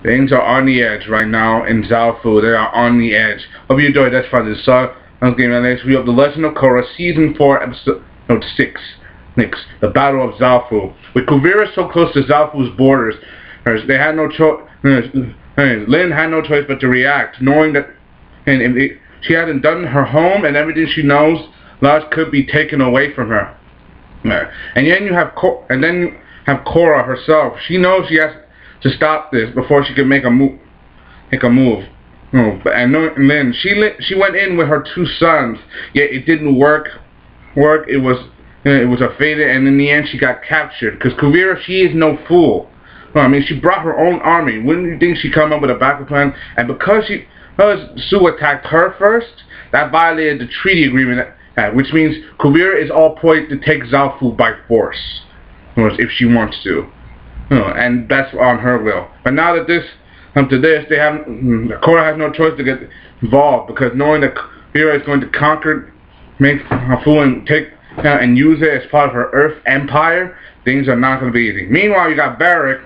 Things are on the edge right now in Zaofu. They are on the edge. Hope you enjoyed that fun. Okay, now next we have The Legend of Korra, Season 4, Episode 6. Next, the Battle of Zaofu. With Kuvira so close to Zaofu's borders, they had no choice. Lin had no choice but to react, knowing that she hadn't done her home and everything she knows, lives could be taken away from her. And then you have Korra herself. She knows she has to stop this before she can make a move. And Lin, she went in with her 2 sons, yet it didn't work. It was a failure, and in the end she got captured. Because Kuvira, she is no fool. I mean, she brought her own army. Wouldn't you think she'd come up with a backup plan? And because Su attacked her first, that violated the treaty agreement, which means Kuvira is all poised to take Zaofu by force, if she wants to. And that's on her will. But now that Korra has no choice to get involved, because knowing that Kuvira is going to conquer, make Zaofu and take and use it as part of her Earth Empire, things are not going to be easy. Meanwhile, you got Barrack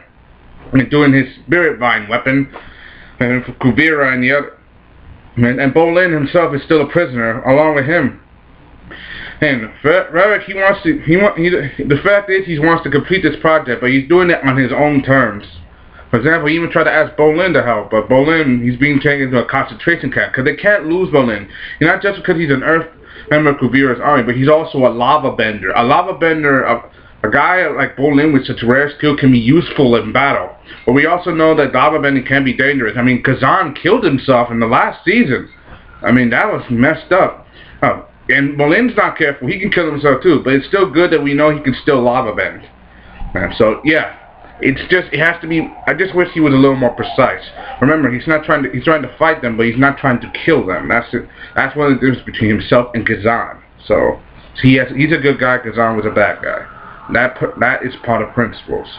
doing his Spirit Vine weapon, and Kuvira and the other, and Bolin himself is still a prisoner along with him. And Barrack, the fact is he wants to complete this project, but he's doing it on his own terms. For example, he even tried to ask Bolin to help, but Bolin, he's being taken to a concentration camp, because they can't lose Bolin. Not just because he's an Earth member of Kuvira's army, but he's also a lava bender. A lava bender, a guy like Bolin with such rare skill can be useful in battle. But we also know that lava bending can be dangerous. I mean, Kazan killed himself in the last season. I mean, that was messed up. And Bolin's not careful. He can kill himself too, but it's still good that we know he can still lava bend. So, yeah. It has to be, I just wish he was a little more precise. Remember, he's trying to fight them, but he's not trying to kill them. That's it. That's one of the difference between himself and Kazan. So he's a good guy, Kazan was a bad guy. That is part of principles.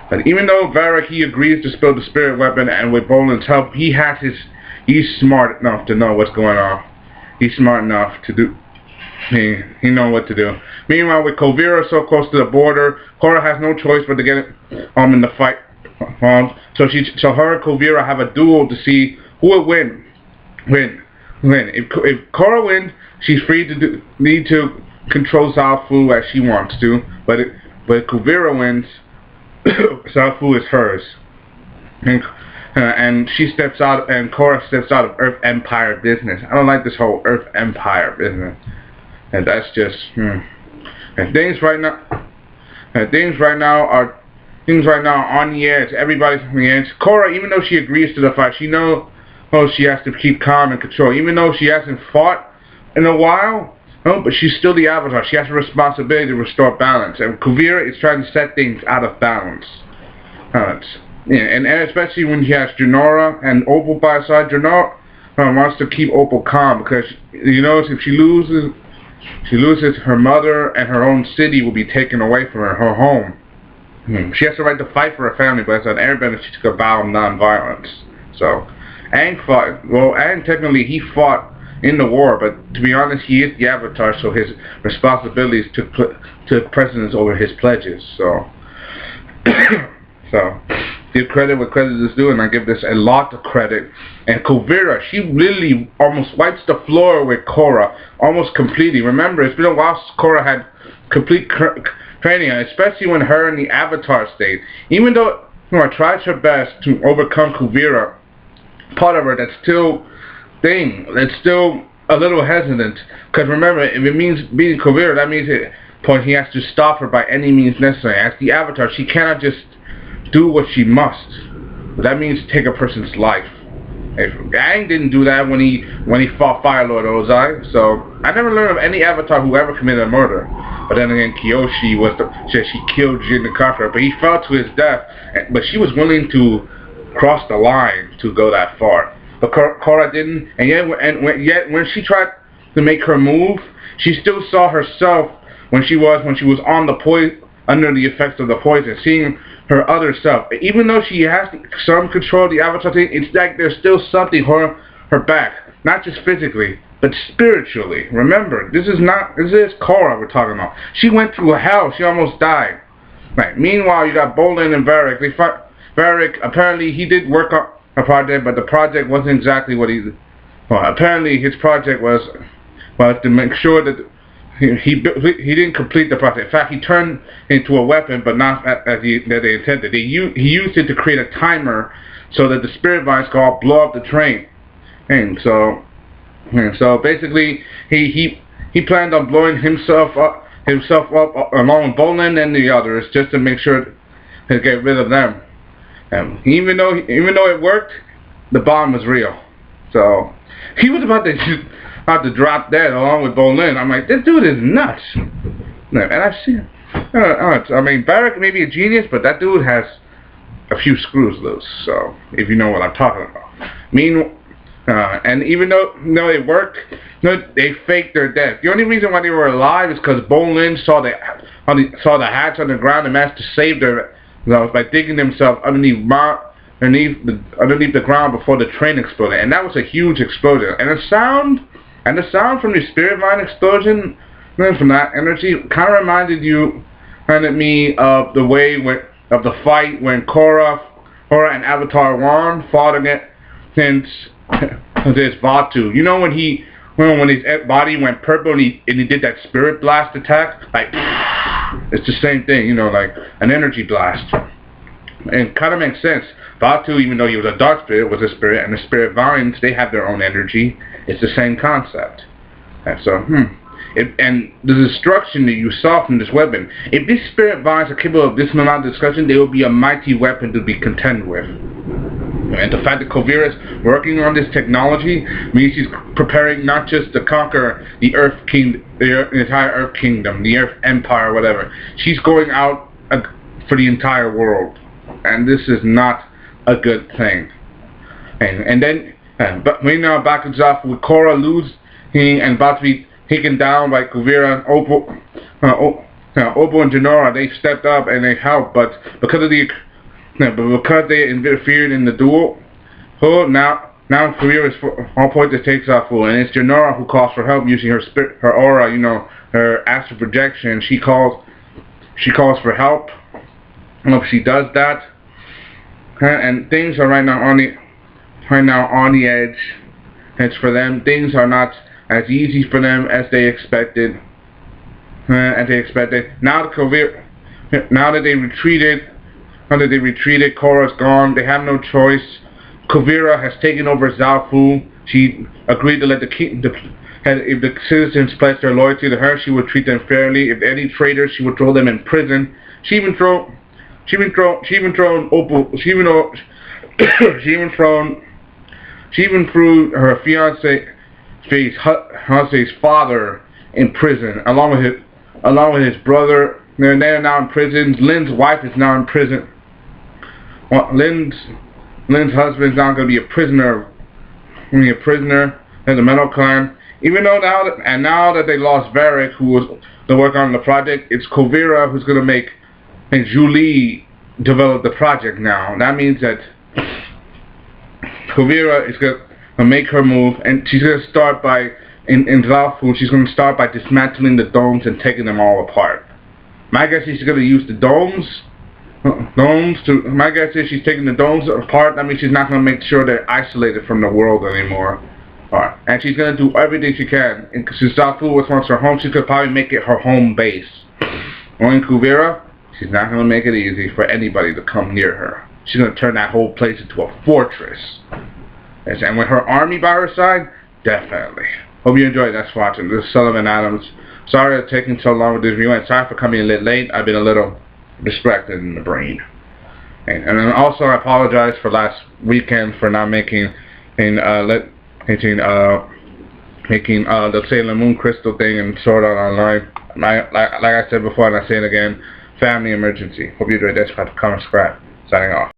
But even though Barrack, he agrees to spill the spirit weapon, and with Bolin's help, he's smart enough to know what's going on. He's smart enough to do. He knows what to do. Meanwhile, with Kuvira so close to the border, Korra has no choice but to get in the fight. So her and Kuvira have a duel to see who will win. If Korra wins, she's free to control Zaofu as she wants to. But if Kuvira wins, Zaofu is hers. And she steps out, and Korra steps out of Earth Empire business. I don't like this whole Earth Empire business. And that's just, and things right now are on the edge. Everybody's on the edge. Korra, even though she agrees to the fight, she knows she has to keep calm and control. Even though she hasn't fought in a while, but she's still the Avatar. She has a responsibility to restore balance. And Kuvira is trying to set things out of balance. And especially when she has Junora and Opal by her side. Junora wants to keep Opal calm, because if she loses her mother, and her own city will be taken away from her home. She has the right to fight for her family, but as an airbender, she took a vow of non-violence. So, Aang fought. Well, Aang technically he fought in the war, but to be honest, he is the Avatar, so his responsibilities took precedence over his pledges. So, give credit where credit is due, and I give this a lot of credit. And Kuvira, she really almost wipes the floor with Korra, almost completely. Remember, it's been a while since Korra had complete training, especially when her in the Avatar state. Even though I tried her best to overcome Kuvira, part of her that's still a little hesitant. Because remember, if it means beating Kuvira, that means he has to stop her by any means necessary. As the Avatar, she cannot just do what she must. But that means take a person's life. If Aang didn't do that when he fought Fire Lord Ozai, so I never learned of any Avatar who ever committed a murder. But then again, Kyoshi she killed Jin the Conqueror, but he fell to his death. But she was willing to cross the line to go that far. But Korra didn't, and yet when she tried to make her move, she still saw herself when she was on the under the effects of the poison, seeing her other self. Even though she has some control of the Avatar thing, it's like there's still something holding her back. Not just physically, but spiritually. Remember, this is Korra we're talking about. She went through hell. She almost died. Right. Meanwhile, you got Bolin and Barrack. Varric, apparently he did work on a project, but the project wasn't exactly what he. Well, apparently his project was to make sure that he didn't complete the project. In fact, he turned into a weapon, but not as they intended. He used it to create a timer so that the spirit vines could all blow up the train. And so basically, he planned on blowing himself up along with Bolin and the others, just to make sure to get rid of them. And even though it worked, the bomb was real. So he was about to drop dead along with Bolin. I'm like, this dude is nuts. And I've seen. I mean, Barrack may be a genius, but that dude has a few screws loose. So if you know what I'm talking about. And even though it worked, they faked their death. The only reason why they were alive is because Bolin saw the hatch on the ground and managed to save their by digging themselves underneath the ground before the train exploded. And that was a huge explosion. And the sound from the spirit vine explosion, from that energy, kind of reminded me of the way of the fight when Korra and Avatar 1 fought against this Zaofu. You know when his body went purple and he did that spirit blast attack? Like, it's the same thing, like an energy blast. And it kind of makes sense. Zaofu, even though he was a dark spirit, was a spirit, and the spirit vines, they have their own energy. It's the same concept. And so, and the destruction that you saw from this weapon, if these spirit vines are capable of this amount of destruction, they will be a mighty weapon to be contended with. And the fact that Korra is working on this technology means she's preparing not just to conquer the Earth King, the entire Earth Kingdom, the Earth Empire, whatever. She's going out for the entire world, and this is not a good thing. And then, but we now back to Zaofu with Korra losing and about to be taken down by Korra and Oppo and Jinora. They stepped up and they helped, but because they interfered in the duel, now Korra is on point to take Zaofu, and it's Jinora who calls for help using her aura, her astral projection. She calls for help. Well, she does that, and things are right now on the edge. It's for them. Things are not as easy for them as they expected. Now that they retreated. Korra's gone. They have no choice. Korra has taken over Zaofu. She agreed to let if the citizens pledged their loyalty to her, she would treat them fairly. If any traitors, she would throw them in prison. She even threw her fiance's father in prison, along with his brother. They're now in prison. Lynn's wife is now in prison. Well, Lynn's husband is now going to be a prisoner. In the Metal Clan. Even though now that they lost Varric, who was to work on the project, it's Korra who's going to make Julie develop the project now. That means that Korra is going to make her move, and she's going to start by in Zaofu. She's going to start by dismantling the domes and taking them all apart. My guess is she's going to use the domes. My guess is she's taking the domes apart. That means she's not going to make sure they're isolated from the world anymore. Alright, and she's going to do everything she can. And since Zaofu was once her home, she could probably make it her home base. Knowing Korra, she's not going to make it easy for anybody to come near her. She's going to turn that whole place into a fortress. And with her army by her side, definitely. Hope you enjoyed. Thanks for watching. This is Sellavin Adams. Sorry for taking so long with this review, and sorry for coming a little late. I've been a little distracted in the brain. And then also I apologize for last weekend for not making the Sailor Moon crystal thing and Sword Art Online. Like I said before, and I say it again, family emergency. Hope you enjoyed this. Comment, subscribe. Signing off.